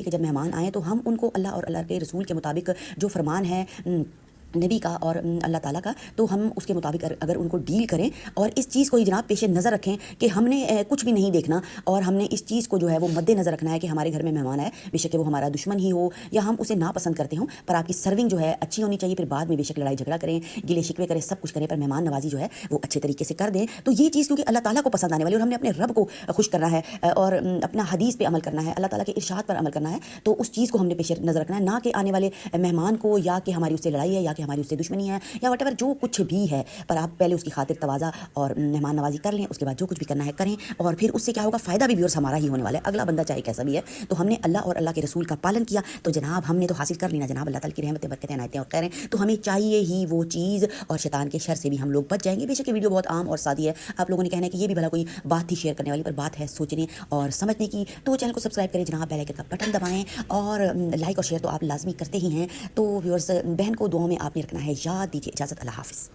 کہ جب مہمان آئیں تو ہم ان کو اللہ اور اللہ کے رسول کے مطابق جو فرمان ہے نبی کا اور اللہ تعالیٰ کا، تو ہم اس کے مطابق اگر ان کو ڈیل کریں اور اس چیز کو جناب پیش نظر رکھیں کہ ہم نے کچھ بھی نہیں دیکھنا، اور ہم نے اس چیز کو جو ہے وہ مد نظر رکھنا ہے کہ ہمارے گھر میں مہمان آئے، بے شک وہ ہمارا دشمن ہی ہو یا ہم اسے ناپسند کرتے ہوں، پر آپ کی سرونگ جو ہے اچھی ہونی چاہیے۔ پھر بعد میں بے شک لڑائی جھگڑا کریں، گلے شکوے کریں، سب کچھ کریں، پر مہمان نوازی جو ہے وہ اچھے طریقے سے کر دیں۔ تو یہ چیز کیونکہ اللہ تعالیٰ کو پسند آنے والی، اور ہم نے اپنے رب کو خوش کرنا ہے اور اپنا حدیث پہ عمل کرنا ہے، اللہ تعالیٰ کے ارشاد پر عمل کرنا ہے، تو اس چیز کو ہم نے پیش نظر رکھنا ہے، نہ کہ آنے والے مہمان کو یا کہ ہماری اس سے لڑائی ہے یا کہ ہماری اس سے دشمنی ہے یا وٹ ایور جو کچھ بھی ہے، پر آپ پہلے اس کی خاطر تواضع اور مہمان نوازی کر لیں، اس کے بعد جو کچھ بھی کرنا ہے کریں، اور پھر اس سے کیا ہوگا، فائدہ بھی ویورس ہمارا ہی ہونے والا ہے، اگلا بندہ چاہے کیسا بھی ہے۔ تو ہم نے اللہ اور اللہ کے رسول کا پالن کیا تو جناب ہم نے تو حاصل کر لینا جناب اللہ تعالیٰ کی رحمتیں، برکتیں، عنایتیں اور خیریں، تو ہمیں چاہیے ہی وہ چیز، اور شیطان کے شر سے بھی ہم لوگ بچ جائیں گے۔ بے شک یہ ویڈیو بہت عام اور سادی ہے، آپ لوگوں نے کہنا ہے کہ یہ بھی بھلا کوئی بات تھی شیئر کرنے والی، پر بات ہے سوچنے اور سمجھنے کی، تو چینل کو سبسکرائب کریں جناب، بیل آئیکن کا بٹن دبائیں، اور لائک اور شیئر تو آپ لازمی کرتے ہی ہیں۔ تو ویورس بہن کو دعاؤں میں آپ نے رکھنا ہے یاد، دیجیے اجازت، اللہ حافظ۔